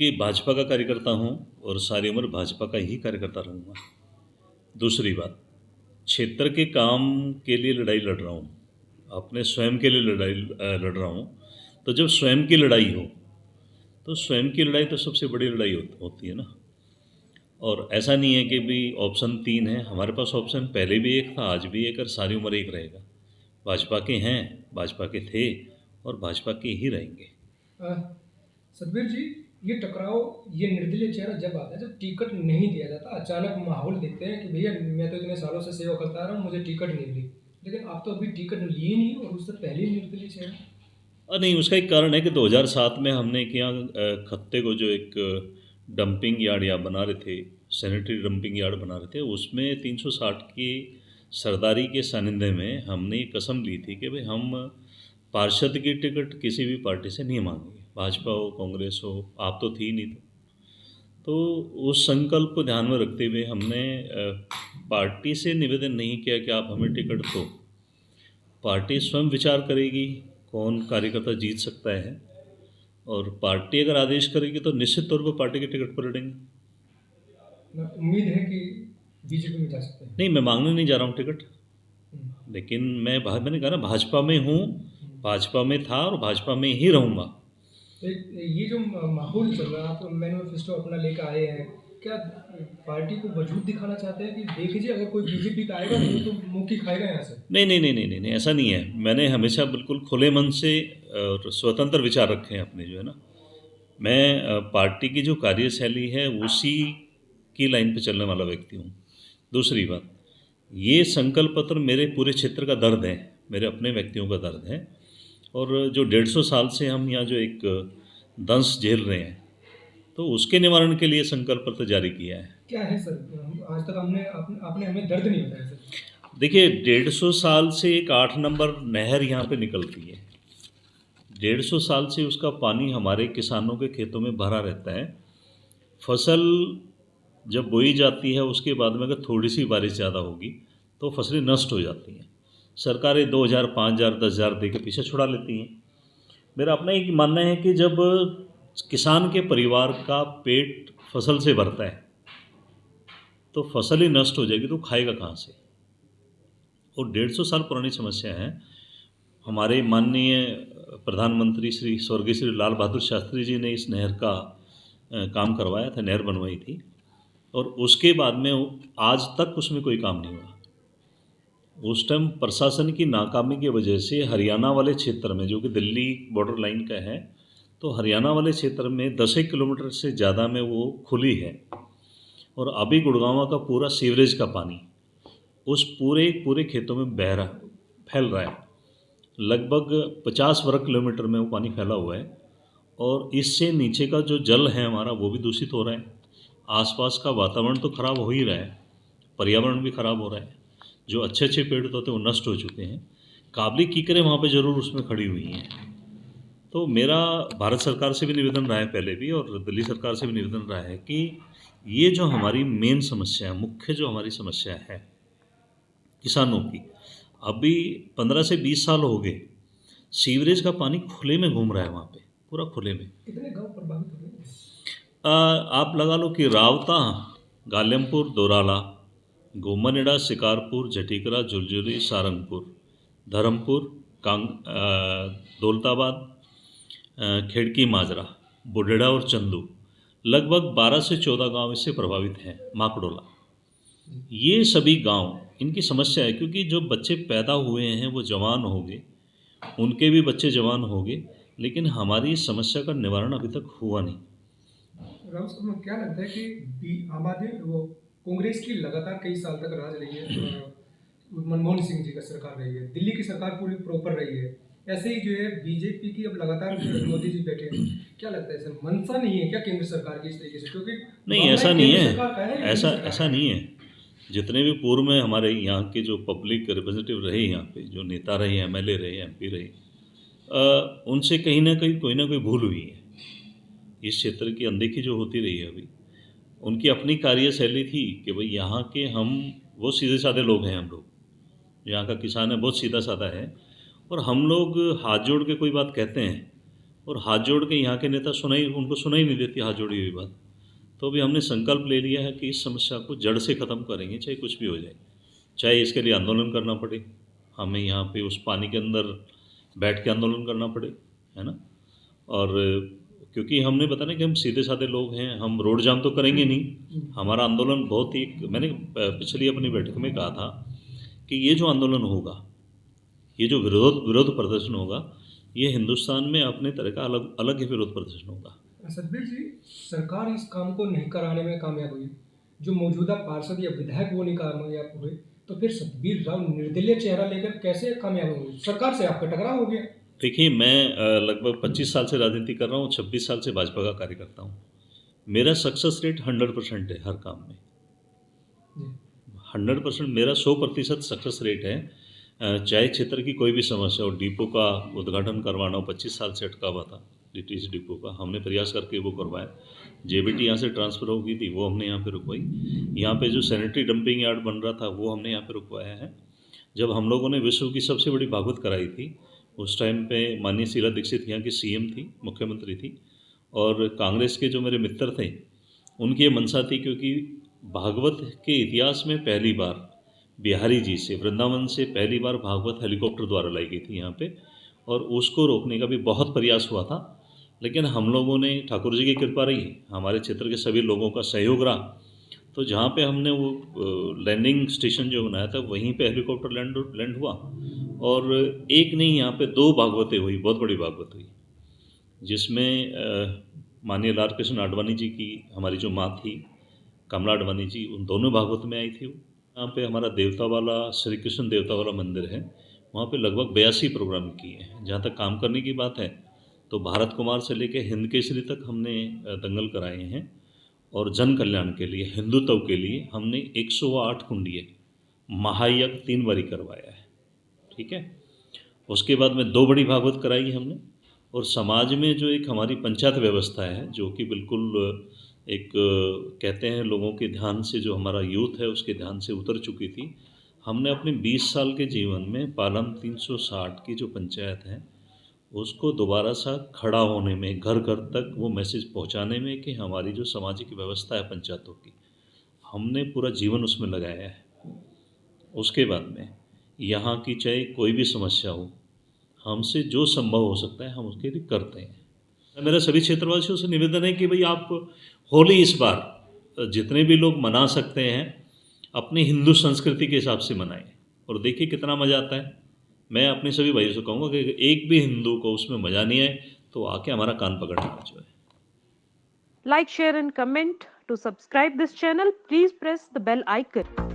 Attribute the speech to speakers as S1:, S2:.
S1: कि भाजपा का कार्यकर्ता हूँ और सारी उम्र भाजपा का ही कार्यकर्ता रहूँगा। दूसरी बात, क्षेत्र के काम के लिए लड़ाई लड़ रहा हूँ, अपने स्वयं के लिए लड़ रहा हूँ। तो जब स्वयं की लड़ाई हो तो स्वयं की लड़ाई तो सबसे बड़ी लड़ाई होती है ना। और ऐसा नहीं है कि भी ऑप्शन 3 है, हमारे पास ऑप्शन पहले भी एक था, आज भी एक, और सारी उम्र एक रहेगा। भाजपा के हैं, भाजपा के थे और भाजपा के ही रहेंगे।
S2: सतबीर जी, ये टकराव, ये निर्दलीय चेहरा जब आता है, जब टिकट नहीं दिया जाता, अचानक माहौल देखते हैं कि भैया मैं तो इतने सालों से सेवा करता आ रहा हूँ, मुझे टिकट नहीं मिली, लेकिन आप तो अभी टिकट लिए नहीं और उससे पहले ही निर्दलीय चेहरा।
S1: नहीं, उसका एक कारण है कि 2007 में हमने एक यहाँ खत्ते को जो एक डंपिंग यार्ड या बना रहे थे, सैनिटरी डंपिंग यार्ड बना रहे थे, उसमें 360 की सरदारी के सानिध्य में हमने ये कसम ली थी कि भाई हम पार्षद की टिकट किसी भी पार्टी से नहीं मांगेंगे, भाजपा हो कांग्रेस हो, आप तो थी नहीं। तो उस संकल्प को ध्यान में रखते हुए हमने पार्टी से निवेदन नहीं किया कि आप हमें टिकट दो। पार्टी स्वयं विचार करेगी कौन कार्यकर्ता जीत सकता है, और पार्टी अगर आदेश करेगी तो निश्चित तौर पर पार्टी की टिकट पर लड़ेंगे।
S2: उम्मीद है कि बीजेपी में जा सकते हैं।
S1: नहीं, मैं मांगने नहीं जा रहा हूँ टिकट,
S2: हम्म,
S1: लेकिन मैंने कहा ना भाजपा में हूँ, भाजपा में था और भाजपा में ही रहूँगा।
S2: तो ये जो माहौल चल रहा है, आप मैनिफेस्टो अपना लेकर आए हैं, क्या पार्टी को वजूद दिखाना चाहते हैं कि देखिए अगर कोई बीजेपी का आएगा तो मुंह की खाएगा यहाँ से।
S1: नहीं नहीं नहीं नहीं नहीं नहीं, ऐसा नहीं है। मैंने हमेशा बिल्कुल खुले मन से और स्वतंत्र विचार रखे हैं अपने, जो है ना। मैं पार्टी की जो कार्यशैली है उसी की लाइन पे चलने वाला व्यक्ति हूँ। दूसरी बात, ये संकल्प पत्र मेरे पूरे क्षेत्र का दर्द है, मेरे अपने व्यक्तियों का दर्द है। और जो 150 साल से हम यहाँ जो एक दंश झेल रहे हैं, तो उसके निवारण के लिए संकल्प पत्र जारी किया है।
S2: क्या है सर, आज तक आपने हमें दर्द नहीं बताया सर।
S1: देखिए, 150 साल से एक 8 नंबर नहर यहाँ पे निकलती है। 150 साल से उसका पानी हमारे किसानों के खेतों में भरा रहता है। फसल जब बोई जाती है उसके बाद में अगर थोड़ी सी बारिश ज़्यादा होगी तो फसलें नष्ट हो जाती हैं। सरकारें 2,000, 5,000, 10,000 दे के पीछे छुड़ा लेती हैं। मेरा अपना एक मानना है कि जब किसान के परिवार का पेट फसल से भरता है तो फसल ही नष्ट हो जाएगी तो खाएगा कहाँ से। और 150 साल पुरानी समस्या है। हमारे माननीय प्रधानमंत्री श्री स्वर्गीय श्री लाल बहादुर शास्त्री जी ने इस नहर का काम करवाया था, नहर बनवाई थी, और उसके बाद में आज तक उसमें कोई काम नहीं हुआ। उस टाइम प्रशासन की नाकामी की वजह से हरियाणा वाले क्षेत्र में, जो कि दिल्ली बॉर्डर लाइन का है, तो हरियाणा वाले क्षेत्र में 10 किलोमीटर से ज़्यादा में वो खुली है। और अभी गुड़गांव का पूरा सीवरेज का पानी उस पूरे खेतों में बह रहा, फैल रहा है। लगभग 50 वर्ग किलोमीटर में वो पानी फैला हुआ है। और इससे नीचे का जो जल है हमारा, वो भी दूषित हो रहा है। आसपास का वातावरण तो खराब हो ही रहा है, पर्यावरण भी खराब हो रहा है। जो अच्छे अच्छे पेड़ तो थे वो नष्ट हो चुके हैं। काबली कीकरें वहाँ पे ज़रूर उसमें खड़ी हुई हैं। तो मेरा भारत सरकार से भी निवेदन रहा है पहले भी, और दिल्ली सरकार से भी निवेदन रहा है कि ये जो हमारी मेन समस्या है, मुख्य जो हमारी समस्या है किसानों की, अभी 15 से 20 साल हो गए सीवरेज का पानी खुले में घूम रहा है वहाँ पे, पूरा खुले में।
S2: कितने गांव प्रभावित हो रहे हैं?
S1: आप लगा लो कि रावता, गालिमपुर, दोराला, गोमनेड़ा, शिकारपुर, झटीकरा, झुलझुली, सारंगपुर, धर्मपुर, दौलताबाद, खेड़की माजरा, बुढेड़ा और चंदू, लगभग 12 से 14 गांव इससे प्रभावित हैं। माकड़ोला, ये सभी गांव, इनकी समस्या है क्योंकि जो बच्चे पैदा हुए हैं वो जवान हो गए, उनके भी बच्चे जवान हो गए, लेकिन हमारी इस समस्या का निवारण अभी तक हुआ नहीं।
S2: राहुल साहब, क्या लगता है कि आम आदमी वो कांग्रेस की लगातार कई साल तक राज रही है, मनमोहन सिंह जी का सरकार रही है, दिल्ली की सरकार पूरी प्रॉपर रही है, ऐसे ही जो है बीजेपी की अब लगातार मोदी जी बैठे हैं, क्या लगता है सर, मंशा नहीं है क्या केंद्र सरकार की इस तरीके से? क्योंकि
S1: नहीं,
S2: मामला
S1: ऐसा
S2: एक
S1: नहीं
S2: केंद्र
S1: है,
S2: सरकार का है, ये
S1: ऐसा
S2: दिल्ली सरकार
S1: ऐसा
S2: का है।
S1: नहीं है। जितने भी पूर्व में हमारे यहाँ के जो पब्लिक रिप्रेजेंटेटिव रहे, यहाँ पे जो नेता रहे, एमएलए रहे, एमपी रहे, उनसे कहीं ना कोई भूल हुई है। इस क्षेत्र की अनदेखी जो होती रही है अभी, उनकी अपनी कार्यशैली थी कि भाई यहाँ के हम वो सीधे साधे लोग हैं, हम लोग यहाँ का किसान है बहुत सीधा साधा है, और हम लोग हाथ जोड़ के कोई बात कहते हैं और हाथ जोड़ के यहाँ के नेता उनको सुनाई नहीं देती हाथ जोड़ी हुई बात। तो अभी हमने संकल्प ले लिया है कि इस समस्या को जड़ से ख़त्म करेंगे, चाहे कुछ भी हो जाए, चाहे इसके लिए आंदोलन करना पड़े, हमें यहाँ पे उस पानी के अंदर बैठ के आंदोलन करना पड़े, है ना। और क्योंकि हमने बताया कि हम सीधे साधे लोग हैं, हम रोड जाम तो करेंगे नहीं। हमारा आंदोलन बहुत ही, मैंने पिछली अपनी बैठक में कहा था कि ये जो आंदोलन होगा, ये जो विरोध प्रदर्शन होगा, ये हिंदुस्तान में अपने तरह का अलग अलग ही विरोध प्रदर्शन होगा।
S2: सतबीर जी, सरकार इस काम को नहीं कराने में कामयाब हुई, जो मौजूदा पार्षद या विधायक वो नहीं कामयाब हुए, तो फिर सतबीर राव निर्दलीय चेहरा लेकर कैसे कामयाब हुए? सरकार से आपका टकराव हो गया।
S1: देखिए, मैं लगभग 25 साल से राजनीति कर रहा हूँ, 26 साल से भाजपा का कार्यकर्ता हूँ। मेरा सक्सेस रेट 100% है हर काम में। 100% मेरा 100% सक्सेस रेट है। चाहे क्षेत्र की कोई भी समस्या हो, डिपो का उद्घाटन करवाना हो, 25 साल से अटका हुआ था डीटीसी डिपो का, हमने प्रयास करके वो करवाया। जेबीटी यहाँ से ट्रांसफ़र हो गई थी, वो हमने यहाँ पे रुकवाई। यहाँ पे जो सैनिटरी डंपिंग यार्ड बन रहा था, वो हमने यहाँ पे रुकवाया है। जब हम लोगों ने विश्व की सबसे बड़ी भागवत कराई थी, उस टाइम पे माननीय शीला दीक्षित यहाँ की सीएम थी, मुख्यमंत्री थी, और कांग्रेस के जो मेरे मित्र थे, उनकी ये मंशा थी, क्योंकि भागवत के इतिहास में पहली बार बिहारी जी से, वृंदावन से पहली बार भागवत हेलीकॉप्टर द्वारा लाई गई थी यहाँ पे, और उसको रोकने का भी बहुत प्रयास हुआ था। लेकिन हम लोगों ने, ठाकुर जी की कृपा रही, हमारे क्षेत्र के सभी लोगों का सहयोग रहा, तो जहाँ पे हमने वो लैंडिंग स्टेशन जो बनाया था, वहीं पे हेलीकॉप्टर लैंड हुआ। और एक नहीं, यहाँ पे 2 भागवतें हुई, बहुत बड़ी भागवत हुई, जिसमें माननीय लाल कृष्ण आडवाणी जी की, हमारी जो माँ थी कमला आडवाणी जी, उन दोनों भागवत में आई थी। यहाँ पे हमारा देवता वाला, श्री कृष्ण देवता वाला मंदिर है, वहाँ पे लगभग 82 प्रोग्राम किए हैं। जहाँ तक काम करने की बात है, तो भारत कुमार से लेके हिंद केसरी तक हमने दंगल कराए हैं। और जन कल्याण के लिए, हिंदुत्व के लिए हमने 108 कुंडिये महायज्ञ 3 बारी करवाया है, ठीक है। उसके बाद में 2 बड़ी भागवत कराई है हमने। और समाज में जो एक हमारी पंचायत व्यवस्था है, जो कि बिल्कुल एक कहते हैं लोगों के ध्यान से, जो हमारा यूथ है उसके ध्यान से उतर चुकी थी, हमने अपने 20 साल के जीवन में पालम 360 की जो पंचायत है, उसको दोबारा सा खड़ा होने में, घर घर तक वो मैसेज पहुंचाने में कि हमारी जो सामाजिक व्यवस्था है पंचायतों की, हमने पूरा जीवन उसमें लगाया है। उसके बाद में यहाँ की चाहे कोई भी समस्या हो, हमसे जो संभव हो सकता है हम उसके लिए करते हैं। मेरा सभी क्षेत्रवासियों से निवेदन है कि भाई आप होली इस बार जितने भी लोग मना सकते हैं, अपनी हिंदू संस्कृति के हिसाब से मनाएं, और देखिए कितना मज़ा आता है। मैं अपने सभी भाइयों से कहूँगा कि एक भी हिंदू को उसमें मज़ा नहीं आए तो आके हमारा कान पकड़ना जो है।
S3: Like, share and comment. To subscribe this channel, please press the bell icon.